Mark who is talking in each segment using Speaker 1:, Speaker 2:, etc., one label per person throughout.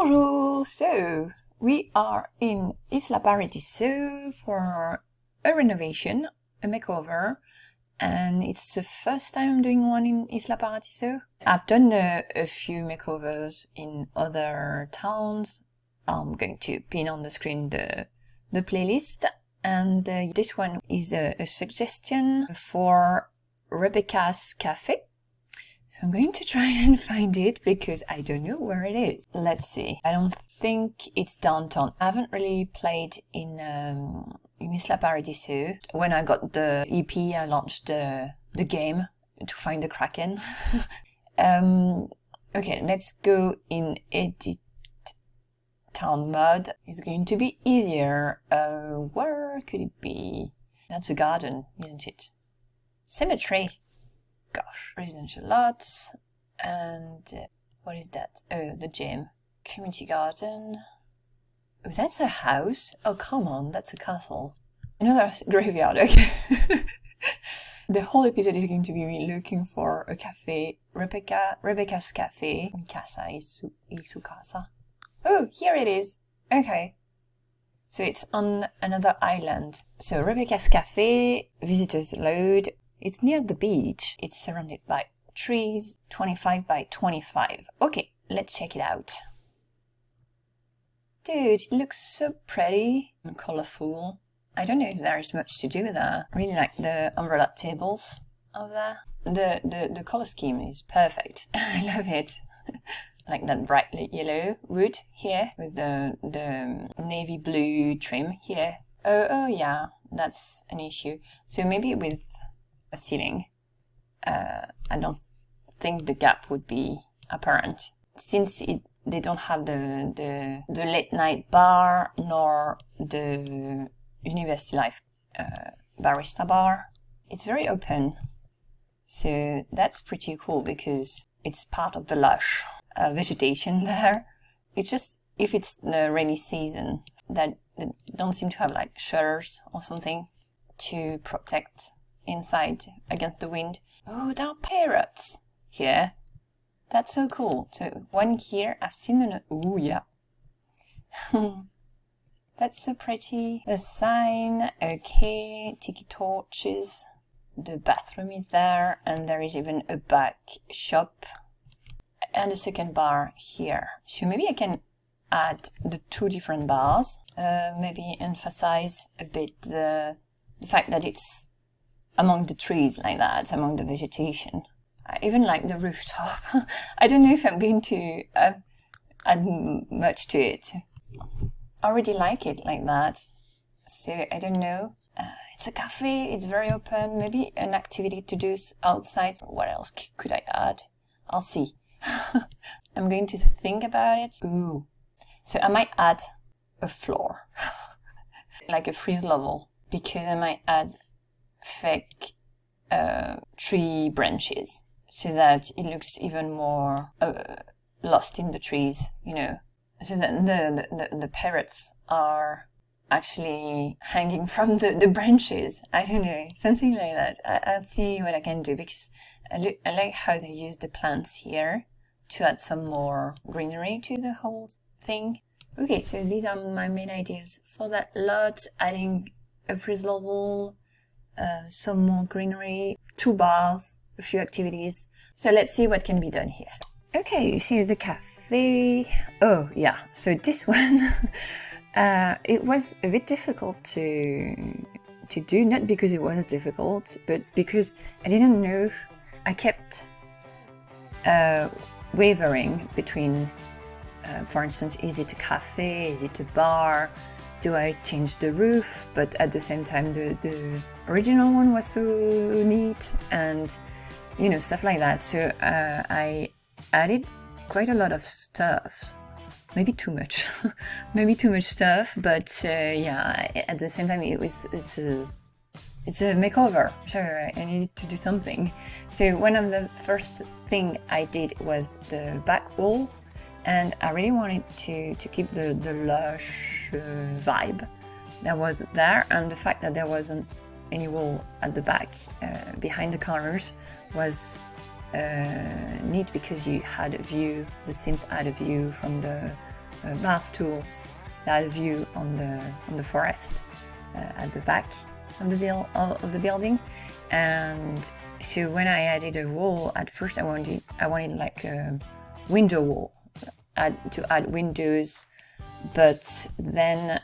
Speaker 1: Bonjour! So, we are in ISLA PARADISO for a renovation, a makeover, and it's the first time I'm doing one in ISLA PARADISO. I've done a few makeovers in other towns. I'm going to pin on the screen the playlist, and this one is a suggestion for Rebecca's Cafe. So I'm going to try and find it because I don't know where it is. Let's see. I don't think it's downtown. I haven't really played in ISLA PARADISO. When I got the EP, I launched the game to find the Kraken. Okay, let's go in edit town mode. It's going to be easier. Where could it be? That's a garden, isn't it? Cemetery. Gosh, residential lots, and what is that? Oh, the gym. Community garden. Oh, that's a house? Oh, come on, that's a castle. Another graveyard, okay. The whole episode is going to be me looking for a cafe. Rebecca's Cafe. Casa y su casa. Oh, here it is. Okay. So it's on another island. So Rebecca's Cafe, visitors load. It's near the beach. It's surrounded by trees, 25 by 25. Okay, let's check it out. Dude, it looks so pretty and colorful. I don't know if there is much to do with that. I really like the umbrella tables of there. The color scheme is perfect. I love it. Like that bright yellow wood here with the navy blue trim here. Oh yeah, that's an issue. So maybe with a ceiling, I don't think the gap would be apparent since they don't have the late night bar nor the university life barista bar. It's very open, so that's pretty cool because it's part of the lush vegetation there. It's just if it's the rainy season that they don't seem to have like shutters or something to protect inside against the wind. Oh, there are parrots here. That's so cool. So one here, I've seen an... Oh, yeah. That's so pretty. A sign. Okay. Tiki torches. The bathroom is there. And there is even a back shop. And a second bar here. So maybe I can add the two different bars. Maybe emphasize a bit the fact that it's among the trees like that, among the vegetation. I even like the rooftop. I don't know if I'm going to add much to it. I already like it like that. So I don't know. It's a cafe, it's very open. Maybe an activity to do outside. What else could I add? I'll see. I'm going to think about it. Ooh. So I might add a floor. Like a freeze level. Because I might add fake tree branches so that it looks even more lost in the trees, you know, so that the parrots are actually hanging from the branches. I don't know, something like that. I'll see what I can do because I like how they use the plants here to add some more greenery to the whole thing. Okay, so these are my main ideas for that lot. Adding a freeze level, some more greenery, 2 bars, a few activities. So let's see what can be done here. Okay, you see the cafe. Oh yeah, so this one, it was a bit difficult to do, not because it was difficult, but because I didn't know. I kept wavering between, for instance, is it a cafe, is it a bar? Do I change the roof? But at the same time, the original one was so neat and, you know, stuff like that. So I added quite a lot of stuff. Maybe too much. Maybe too much stuff. But yeah, at the same time, it's a makeover. Sure, I needed to do something. So one of the first thing I did was the back wall. And I really wanted to keep the lush vibe that was there, and the fact that there wasn't any wall at the back behind the corners was neat because you had a view, the SIMS had a view from the bar stools that had a view on the forest at the back of the building. And so when I added a wall, at first I wanted like a window wall to add windows, but then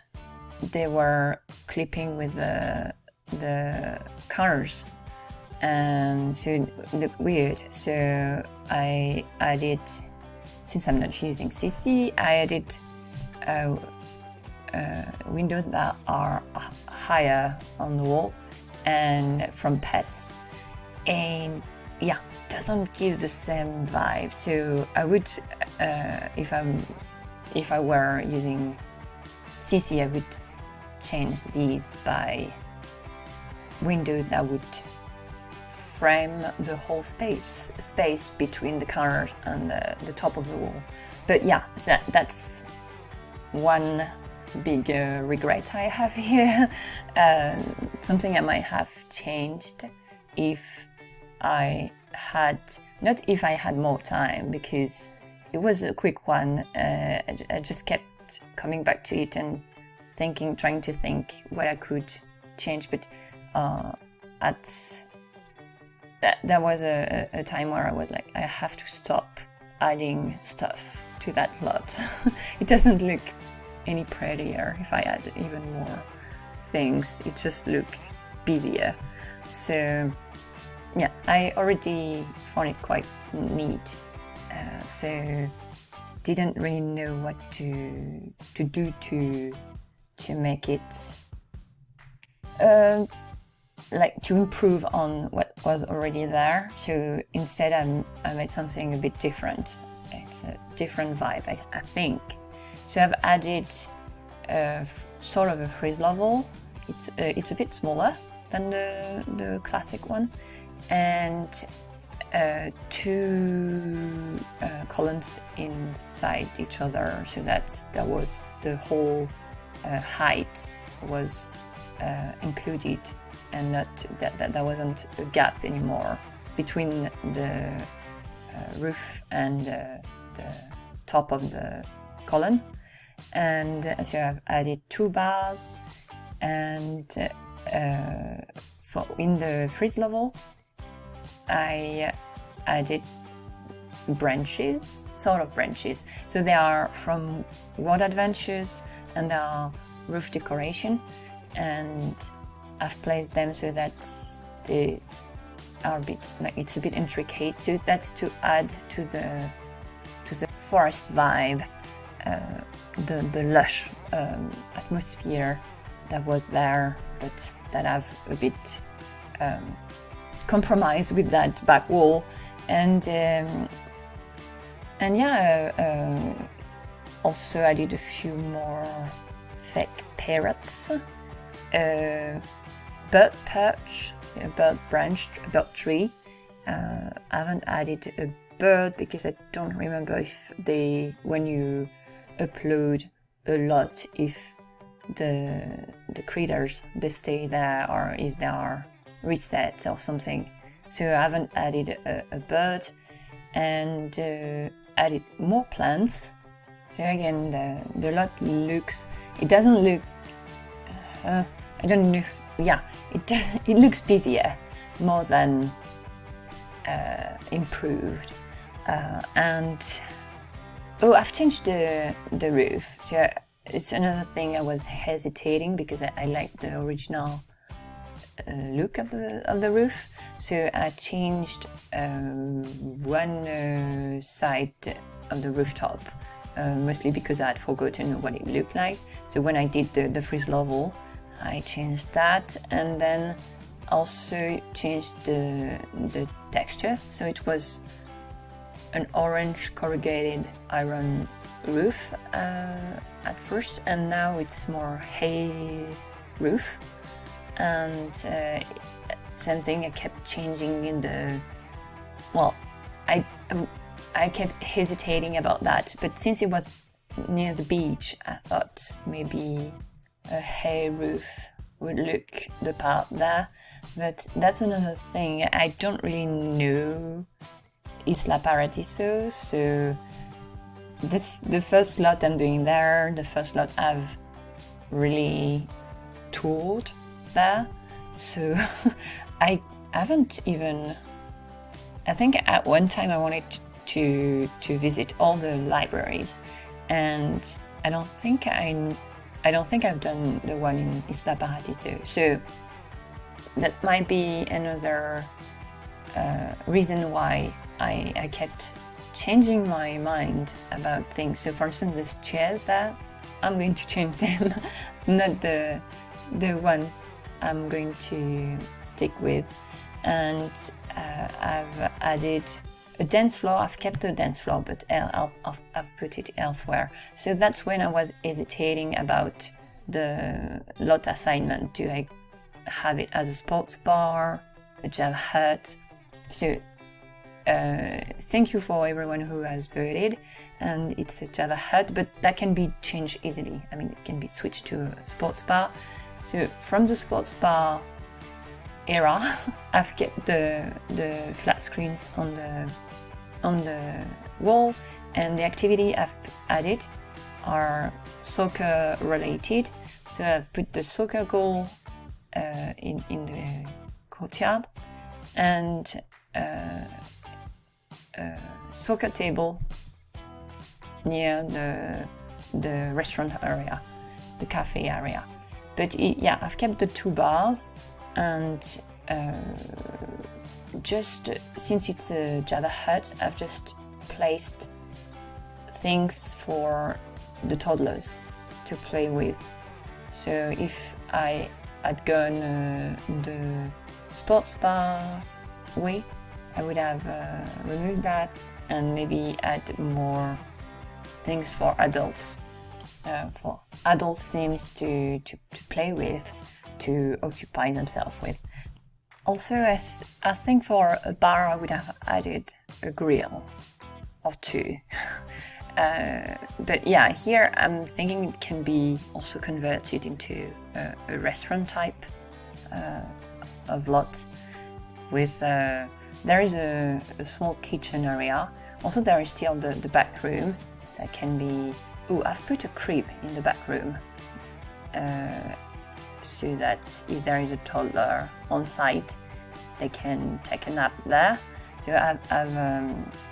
Speaker 1: they were clipping with the corners, and so it looked weird. So I added, since I'm not using CC, I added windows that are higher on the wall and from pets, and yeah, doesn't give the same vibe. So I would, if I were using CC, I would change these by windows that would frame the whole space between the corners and the top of the wall. But yeah, that's one big regret I have here. Something I might have changed if I had more time, because it was a quick one. I just kept coming back to it and trying to think what I could change. But there was a time where I was like, I have to stop adding stuff to that lot. It doesn't look any prettier if I add even more things. It just looks busier. So yeah, I already found it quite neat. So didn't really know what to do to make it like to improve on what was already there. So instead I made something a bit different. It's a different vibe, I think. So I've added sort of a freeze level. It's a bit smaller than the classic one, and two columns inside each other, so that there was the whole height was included, and not that there wasn't a gap anymore between the roof and the top of the column. And so I've added 2 bars, and in the freeze level I added branches, sort of branches. So they are from World Adventures and they are roof decoration, and I've placed them so that they are a bit, like, it's a bit intricate. So that's to add to the forest vibe, the lush atmosphere that was there, but that I've a bit compromised with that back wall. And yeah, also added a few more fake parrots, bird perch, a bird branch, a bird tree. I haven't added a bird because I don't remember if when you upload a lot, if the critters, they stay there, or if they are reset or something. So I haven't added a bird, and added more plants. So again, the lot looks, it doesn't look, I don't know, yeah, it looks busier more than improved. And I've changed the roof. So it's another thing I was hesitating, because I like the original look of the roof. So I changed one side of the rooftop, mostly because I had forgotten what it looked like. So when I did the freeze level, I changed that, and then also changed the texture. So it was an orange corrugated iron roof at first, and now it's more hay roof. And same thing, I kept changing in the, well, I kept hesitating about that, but since it was near the beach, I thought maybe a hay roof would look the part there. But that's another thing, I don't really know ISLA PARADISO, so that's the first lot I'm doing there, the first lot I've really toured there. So I haven't even, I think at one time I wanted to visit all the libraries, and I don't think I've done the one in ISLA Paradiso. So that might be another reason why I kept changing my mind about things. So for instance, these chairs there, I'm going to change them, not the ones I'm going to stick with. And I've added a dance floor. I've kept the dance floor, but I've put it elsewhere. So that's when I was hesitating about the lot assignment. Do I have it as a sports bar, a Java hut? So thank you for everyone who has voted, and it's a Java hut, but that can be changed easily. I mean, it can be switched to a sports bar. So from the sports bar era, I've kept the flat screens on the wall, and the activity I've added are soccer related. So I've put the soccer goal in the courtyard, and soccer table near the restaurant area, the cafe area. But yeah, I've kept the two bars, and just since it's a Java hut, I've just placed things for the toddlers to play with. So if I had gone the sports bar way, I would have removed that and maybe add more things for adults Sims to play with, to occupy themselves with. Also, I think for a bar I would have added a grill or two. But yeah, here I'm thinking it can be also converted into a restaurant type of lot with there is a small kitchen area. Also there is still the back room that can be... Oh, I've put a crib in the back room so that if there is a toddler on site, they can take a nap there. So I've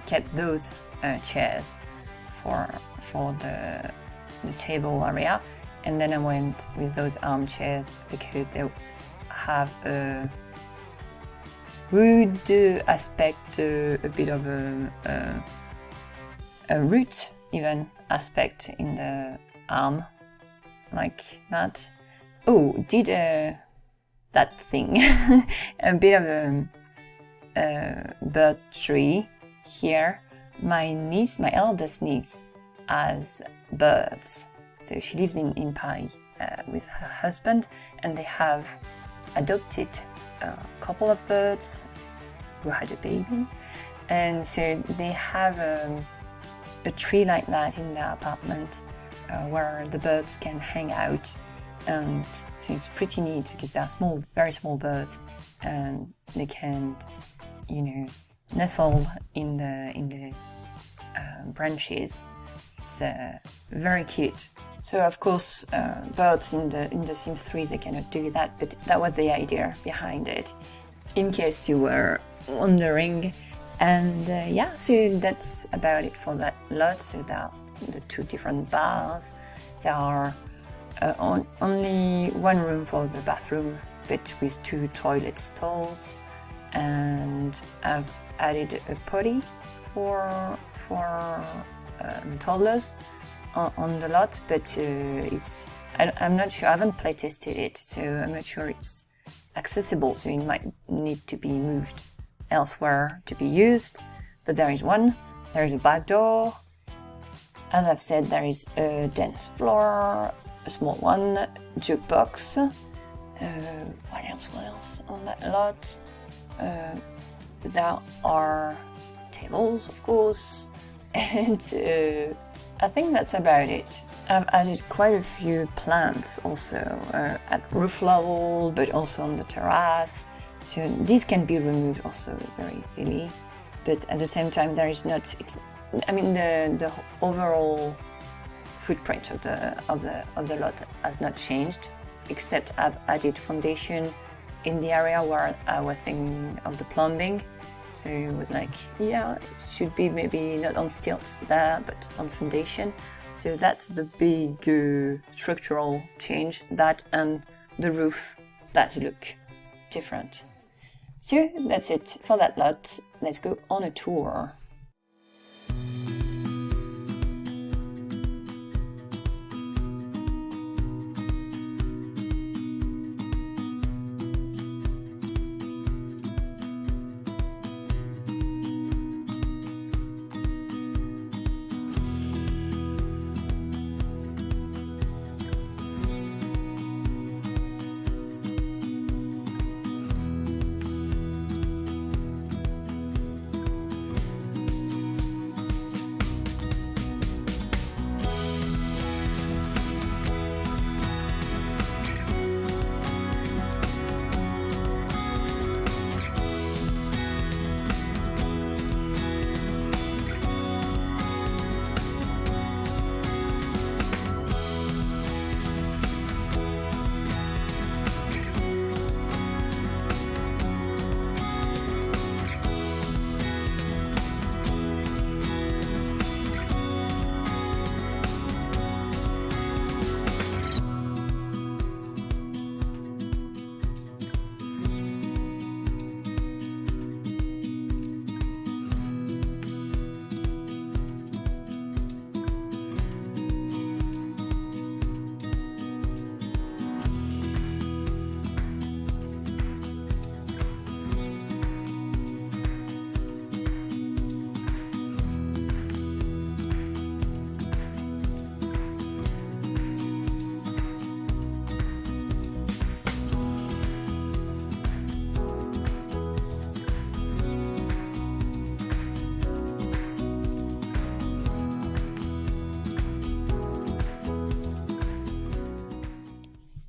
Speaker 1: kept those chairs for the table area, and then I went with those armchairs because they have a wood aspect, a bit of a root even aspect in the arm, like that. Oh, did that thing, a bit of a bird tree here. My eldest niece, has birds. So she lives in Paris with her husband, and they have adopted a couple of birds who had a baby. And so they have a tree like that in their apartment where the birds can hang out. And so it's pretty neat because they're small, very small birds, and they can, nestle in the branches. It's very cute. So of course, birds in the Sims 3, they cannot do that, but that was the idea behind it, in case you were wondering. And yeah, so that's about it for that lot. So there are the two different bars. There are only one room for the bathroom, but with two toilet stalls, and I've added a potty for the toddlers on the lot, but I'm not sure. I haven't play tested it, so I'm not sure it's accessible. So it might need to be moved elsewhere to be used. But there is one. There is a back door. As I've said, there is a dance floor, a small one, jukebox. What else on that lot? There are tables, of course, and I think that's about it. I've added quite a few plants also at roof level, but also on the terrace. So these can be removed also very easily. But at the same time, it's I mean, the overall footprint of the lot has not changed, except I've added foundation in the area where I was thinking of the plumbing. So it was like, yeah, it should be maybe not on stilts there, but on foundation. So that's the big structural change, that and the roof that look different. So that's it for that lot. Let's go on a tour.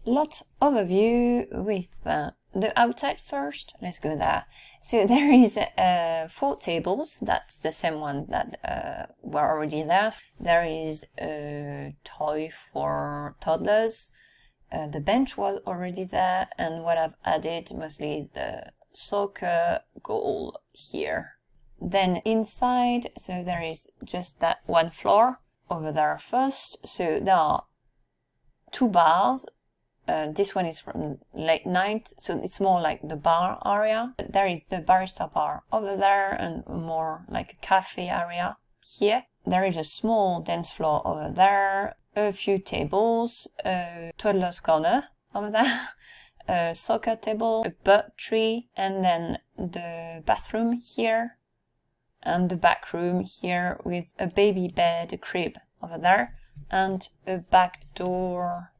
Speaker 1: Lot overview with the outside first. Let's go there. So there is 4 tables. That's the same one that were already there. There is a toy for toddlers. The bench was already there, and what I've added mostly is the soccer goal here. Then inside, so there is just that one floor over there first. So there are 2 bars. This one is from late night, so it's more like the bar area. There is the barista bar over there and more like a cafe area here. There is a small dance floor over there, a few tables, a toddler's corner over there, a soccer table, a bird tree, and then the bathroom here, and the back room here with a baby bed, a crib over there, and a back door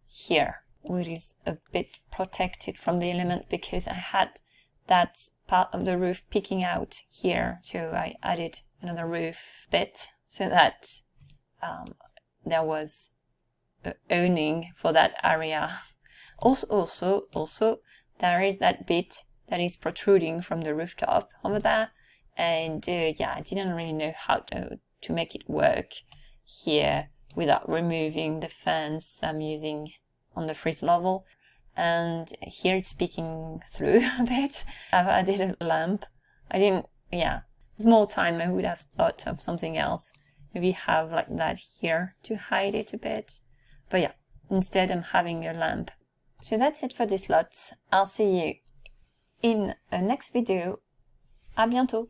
Speaker 1: here, which is a bit protected from the element because I had that part of the roof peeking out here. So I added another roof bit so that there was an awning for that area. Also, there is that bit that is protruding from the rooftop over there. And yeah, I didn't really know how to make it work here without removing the fence I'm using on the first level. And here it's peeking through a bit. I've added a lamp. There's more time. I would have thought of something else. Maybe have like that here to hide it a bit. But yeah, instead I'm having a lamp. So that's it for this lot. I'll see you in a next video. À bientôt.